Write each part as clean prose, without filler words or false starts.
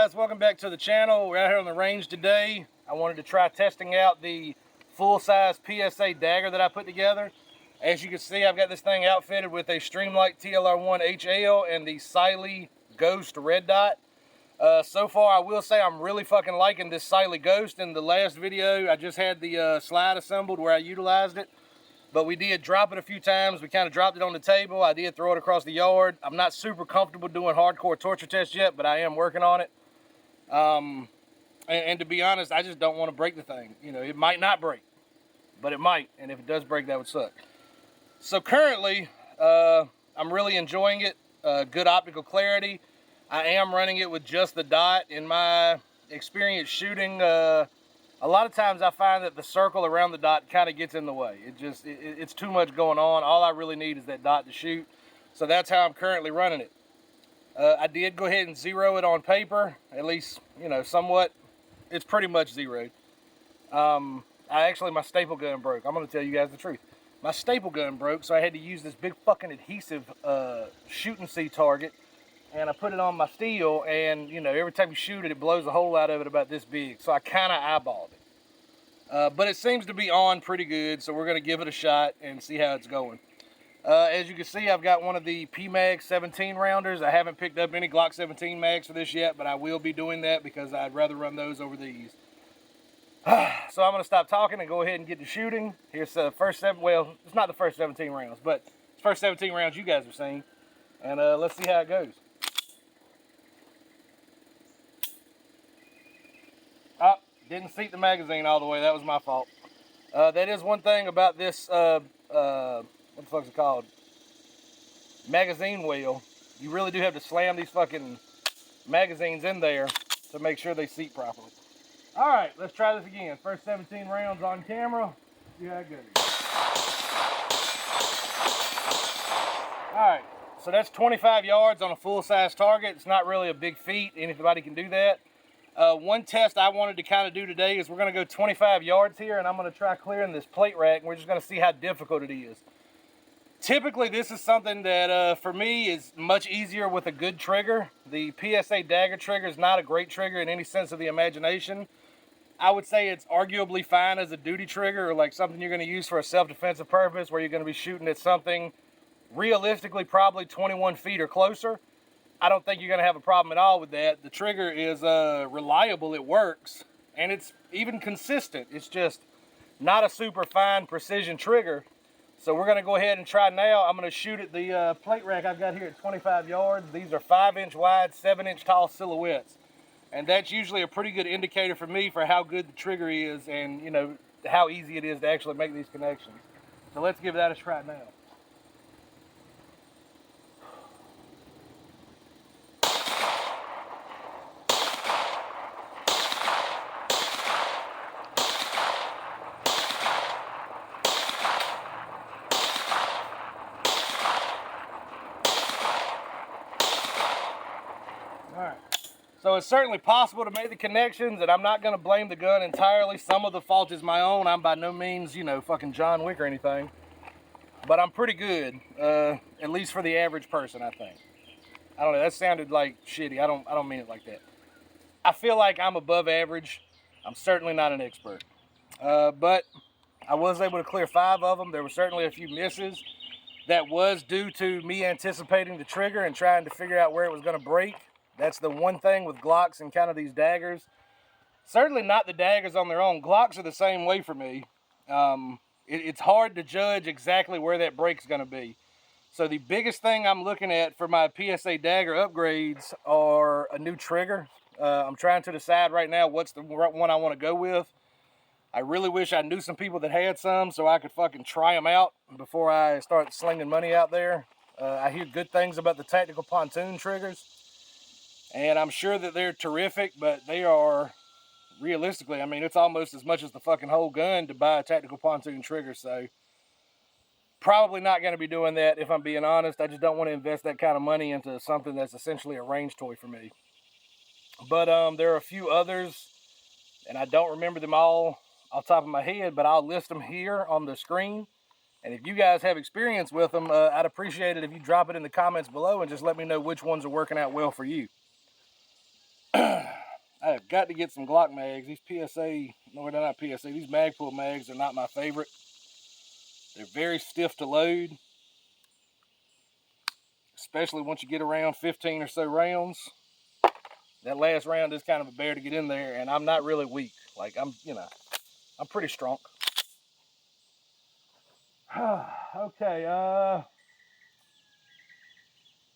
guys, welcome back to the channel. We're out here on the range today. I wanted to try testing out the full-size PSA Dagger that I put together. As you can see, I've got this thing outfitted with a Streamlight TLR1 HL and the Siley Ghost Red Dot. So far, I will say I'm really fucking liking this Siley Ghost. In the last video, I just had the slide assembled where I utilized it. But we did drop it a few times. We kind of dropped it on the table. I did throw it across the yard. I'm not super comfortable doing hardcore torture tests yet, but I am working on it. And to be honest, I just don't want to break the thing. You know, it might not break, but it might. And if it does break, that would suck. So currently, I'm really enjoying it. Good optical clarity. I am running it with just the dot. In my experience shooting, a lot of times I find that the circle around the dot kind of gets in the way. It's too much going on. All I really need is that dot to shoot. So that's how I'm currently running it. I did go ahead and zero it on paper, at least, you know, somewhat. It's pretty much zeroed. My staple gun broke. I'm going to tell you guys the truth. My staple gun broke, so I had to use this big fucking adhesive shoot and see target. And I put it on my steel, and you know, every time you shoot it, it blows a hole out of it about this big. So I kind of eyeballed it. But it seems to be on pretty good, so we're going to give it a shot and see how it's going. As you can see, I've got one of the PMag 17 rounders. I haven't picked up any Glock 17 mags for this yet, but I will be doing that because I'd rather run those over these. So I'm going to stop talking and go ahead and get to shooting. Here's the first well, it's not the first 17 rounds, but it's the first 17 rounds you guys have seen. And let's see how it goes. Oh, didn't seat the magazine all the way. That was my fault. That is one thing about this, what the fuck's it called? Magazine wheel. You really do have to slam these fucking magazines in there to make sure they seat properly. All right, let's try this again. First 17 rounds on camera. See how it goes. All right, so that's 25 yards on a full-size target. It's not really a big feat. Anybody can do that. One test I wanted to kind of do today is we're going to go 25 yards here, and I'm going to try clearing this plate rack, and we're just going to see how difficult it is. Typically, this is something that, for me, is much easier with a good trigger. The PSA Dagger trigger is not a great trigger in any sense of the imagination. I would say it's arguably fine as a duty trigger, or like something you're going to use for a self-defensive purpose, where you're going to be shooting at something realistically probably 21 feet or closer. I don't think you're going to have a problem at all with that. The trigger is reliable, it works, and it's even consistent. It's just not a super fine precision trigger. So we're going to go ahead and try now. I'm going to shoot at the plate rack I've got here at 25 yards. These are 5-inch wide, 7-inch tall silhouettes. And that's usually a pretty good indicator for me for how good the trigger is and, you know, how easy it is to actually make these connections. So let's give that a try now. So it's certainly possible to make the connections, and I'm not going to blame the gun entirely. Some of the fault is my own. I'm by no means, you know, fucking John Wick or anything. But I'm pretty good, at least for the average person, I think. I don't know, that sounded like shitty. I don't mean it like that. I feel like I'm above average. I'm certainly not an expert. But I was able to clear 5 of them. There were certainly a few misses. That was due to me anticipating the trigger and trying to figure out where it was going to break. That's the one thing with Glocks and kind of these daggers. Certainly not the daggers on their own. Glocks are the same way for me. It's hard to judge exactly where that break's going to be. So the biggest thing I'm looking at for my PSA Dagger upgrades are a new trigger. I'm trying to decide right now what's the one I want to go with. I really wish I knew some people that had some so I could fucking try them out before I start slinging money out there. I hear good things about the tactical pontoon triggers. And I'm sure that they're terrific, but they are, realistically, I mean, it's almost as much as the fucking whole gun to buy a tactical pontoon trigger. So probably not going to be doing that, if I'm being honest. I just don't want to invest that kind of money into something that's essentially a range toy for me. But there are a few others, and I don't remember them all off the top of my head, but I'll list them here on the screen. And if you guys have experience with them, I'd appreciate it if you drop it in the comments below and just let me know which ones are working out well for you. I have got to get some Glock mags. These PSA, no, they're not PSA. These Magpul mags are not my favorite. They're very stiff to load, especially once you get around 15 or so rounds. That last round is kind of a bear to get in there, and I'm not really weak. Like, I'm pretty strong. Okay,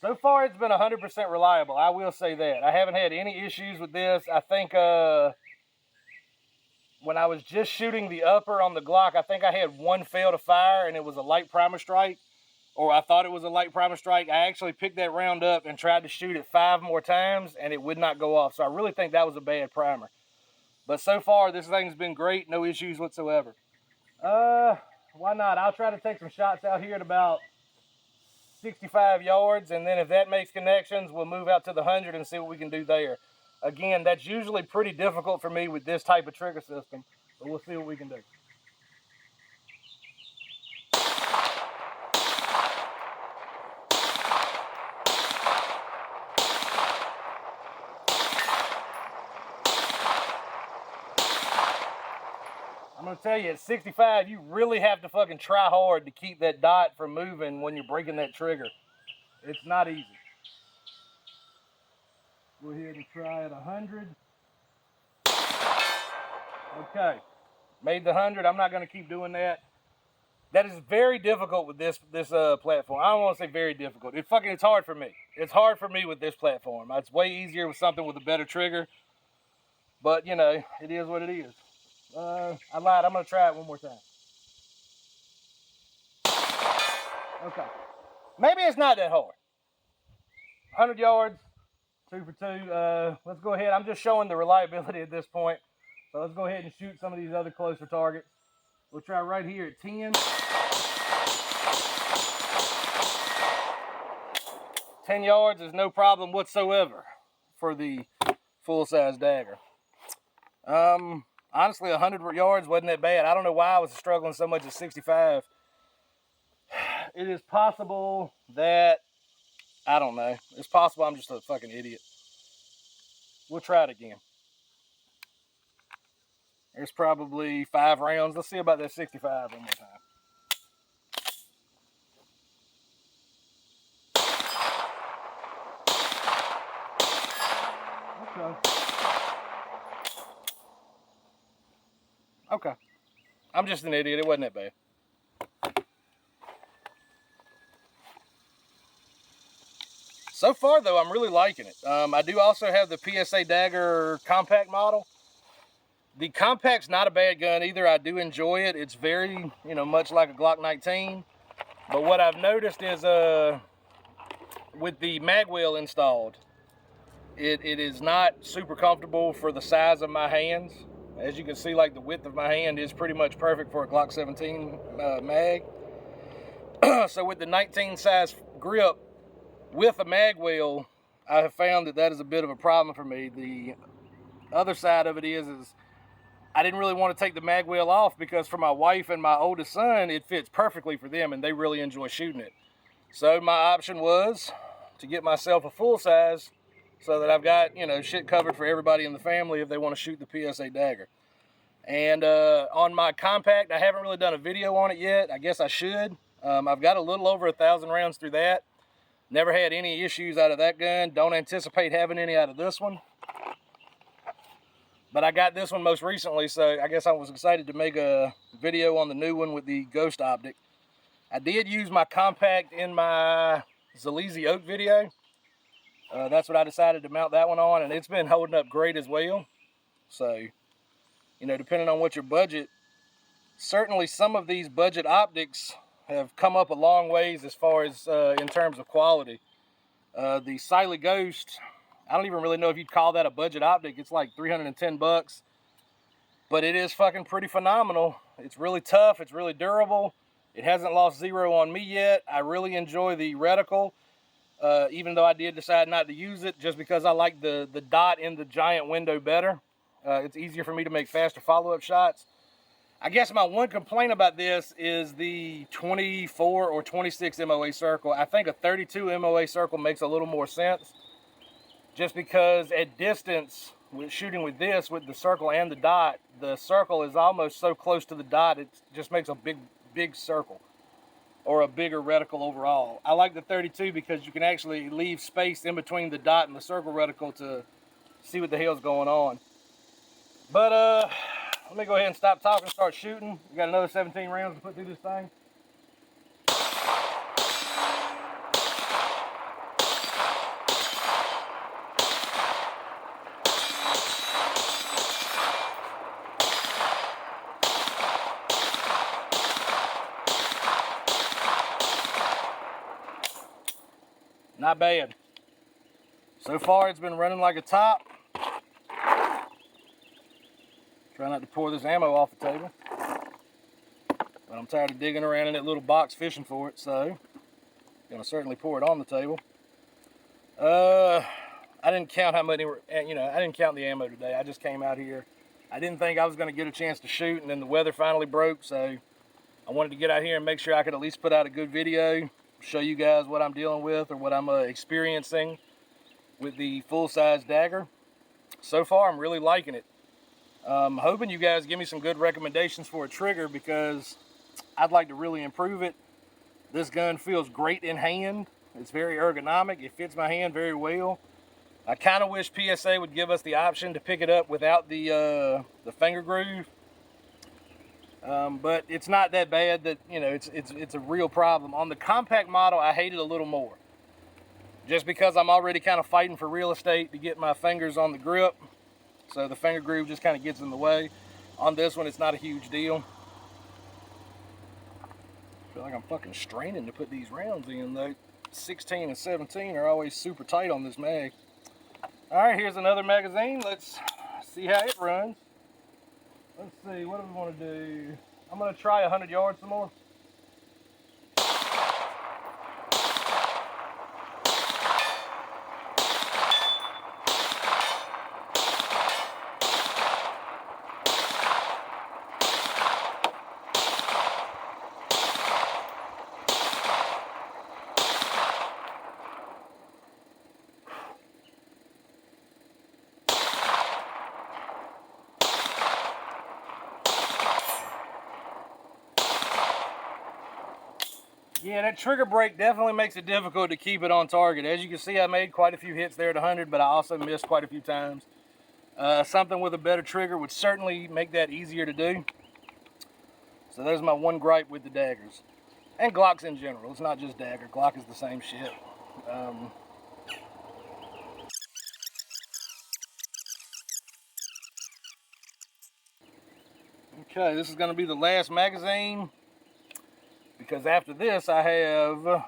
so far it's been 100% reliable. I will say that. I haven't had any issues with this. I think when I was just shooting the upper on the Glock, I think I had one fail to fire, and it was a light primer strike. Or I thought it was a light primer strike. I actually picked that round up and tried to shoot it 5 more times, and it would not go off. So I really think that was a bad primer. But so far, this thing's been great. No issues whatsoever. Why not? I'll try to take some shots out here at about 65 yards, and then if that makes connections, we'll move out to the 100 and see what we can do there. Again, that's usually pretty difficult for me with this type of trigger system, but we'll see what we can do. I'm gonna tell you, at 65, you really have to fucking try hard to keep that dot from moving when you're breaking that trigger. It's not easy. Go ahead and try at 100. Okay, made the 100. I'm not gonna keep doing that. That is very difficult with this platform. I don't want to say very difficult. It's hard for me. It's hard for me with this platform. It's way easier with something with a better trigger. But you know, it is what it is. I lied. I'm going to try it one more time. Okay. Maybe it's not that hard. 100 yards, 2 for 2. Let's go ahead. I'm just showing the reliability at this point. So let's go ahead and shoot some of these other closer targets. We'll try right here at 10. 10 yards is no problem whatsoever for the full-size Dagger. Honestly, 100 yards wasn't that bad. I don't know why I was struggling so much at 65. It is possible that, I don't know. It's possible I'm just a fucking idiot. We'll try it again. There's probably 5 rounds. Let's see about that 65 one more time. Okay. I'm just an idiot. It wasn't that bad. So far, though, I'm really liking it. I do also have the PSA Dagger compact model. The compact's not a bad gun either. I do enjoy it. It's very, much like a Glock 19. But what I've noticed is with the mag wheel installed, it is not super comfortable for the size of my hands. As you can see, like the width of my hand is pretty much perfect for a Glock 17 mag. So with the 19 size grip with a mag wheel, I have found that is a bit of a problem for me. The other side of it is I didn't really want to take the mag wheel off because for my wife and my oldest son, it fits perfectly for them and they really enjoy shooting it. So my option was to get myself a full size so that I've got, shit covered for everybody in the family if they want to shoot the PSA Dagger. And on my compact, I haven't really done a video on it yet. I guess I should. I've got a little over 1,000 rounds through that. Never had any issues out of that gun. Don't anticipate having any out of this one. But I got this one most recently, so I guess I was excited to make a video on the new one with the ghost optic. I did use my compact in my Zaleesi Oak video. That's what I decided to mount that one on, and it's been holding up great as well. So, depending on what your budget, certainly some of these budget optics have come up a long ways as far as in terms of quality. The Siley Ghost, I don't even really know if you'd call that a budget optic. It's like 310 bucks, but it is fucking pretty phenomenal. It's really tough. It's really durable. It hasn't lost zero on me yet. I really enjoy the reticle, even though I did decide not to use it just because I like the dot in the giant window better. It's easier for me to make faster follow-up shots. I guess my one complaint about this is the 24 or 26 MOA circle. I think a 32 MOA circle makes a little more sense. just because at distance, with shooting with this, with the circle and the dot, the circle is almost so close to the dot, it just makes a big circle, or a bigger reticle overall. I like the 32 because you can actually leave space in between the dot and the circle reticle to see what the hell's going on. But let me go ahead and stop talking and start shooting. We got another 17 rounds to put through this thing. Not bad. So far it's been running like a top. Try not to pour this ammo off the table. But I'm tired of digging around in that little box fishing for it, so gonna certainly pour it on the table. I didn't count how many, I didn't count the ammo today. I just came out here. I didn't think I was gonna get a chance to shoot, and then the weather finally broke, so I wanted to get out here and make sure I could at least put out a good video, show you guys what I'm dealing with or what I'm experiencing with the full-size Dagger. So far, I'm really liking it. Hoping you guys give me some good recommendations for a trigger, because I'd like to really improve it. This gun feels great in hand. It's very ergonomic. It fits my hand very well. I kind of wish PSA would give us the option to pick it up without the finger groove. But it's not that bad that, it's a real problem. On the compact model, I hate it a little more. Just because I'm already kind of fighting for real estate to get my fingers on the grip. So the finger groove just kind of gets in the way. On this one, it's not a huge deal. I feel like I'm fucking straining to put these rounds in though. 16 and 17 are always super tight on this mag. Alright, here's another magazine. Let's see how it runs. Let's see, what do we want to do? I'm going to try 100 yards some more. Yeah, that trigger break definitely makes it difficult to keep it on target. As you can see, I made quite a few hits there at 100, but I also missed quite a few times. Something with a better trigger would certainly make that easier to do. So there's my one gripe with the Daggers. And Glocks in general. It's not just Dagger. Glock is the same shit. Okay, this is going to be the last magazine, because after this I have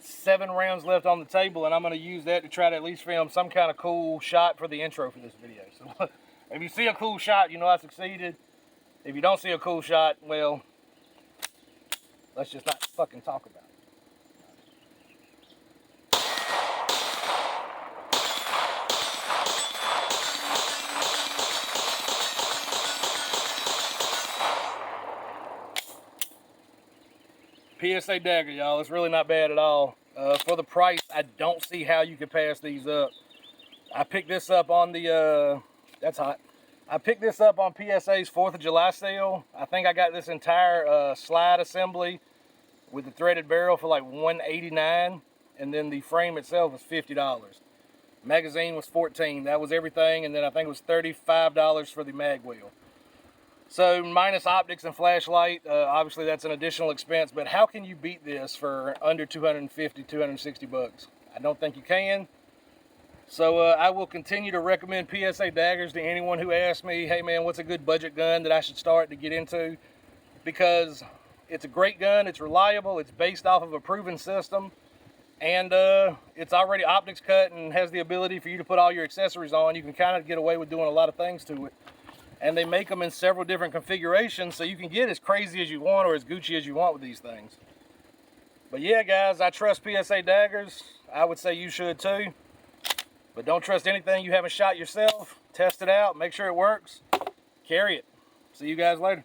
7 rounds left on the table, and I'm going to use that to try to at least film some kind of cool shot for the intro for this video. So if you see a cool shot, you know I succeeded. If you don't see a cool shot, well, let's just not fucking talk about it. PSA Dagger, y'all. It's really not bad at all. For the price, I don't see how you could pass these up. I picked this up on the, that's hot. I picked this up on PSA's 4th of July sale. I think I got this entire slide assembly with the threaded barrel for like $189, and then the frame itself was $50. Magazine was $14. That was everything, and then I think it was $35 for the mag wheel. So minus optics and flashlight, obviously that's an additional expense, but how can you beat this for under 250, 260 bucks? I don't think you can. So I will continue to recommend PSA Daggers to anyone who asks me, hey man, what's a good budget gun that I should start to get into? Because it's a great gun, it's reliable, it's based off of a proven system, and it's already optics cut and has the ability for you to put all your accessories on. You can kind of get away with doing a lot of things to it. And they make them in several different configurations, so you can get as crazy as you want or as Gucci as you want with these things. But yeah, guys, I trust PSA Daggers. I would say you should too. But don't trust anything you haven't shot yourself. Test it out, make sure it works. Carry it. See you guys later.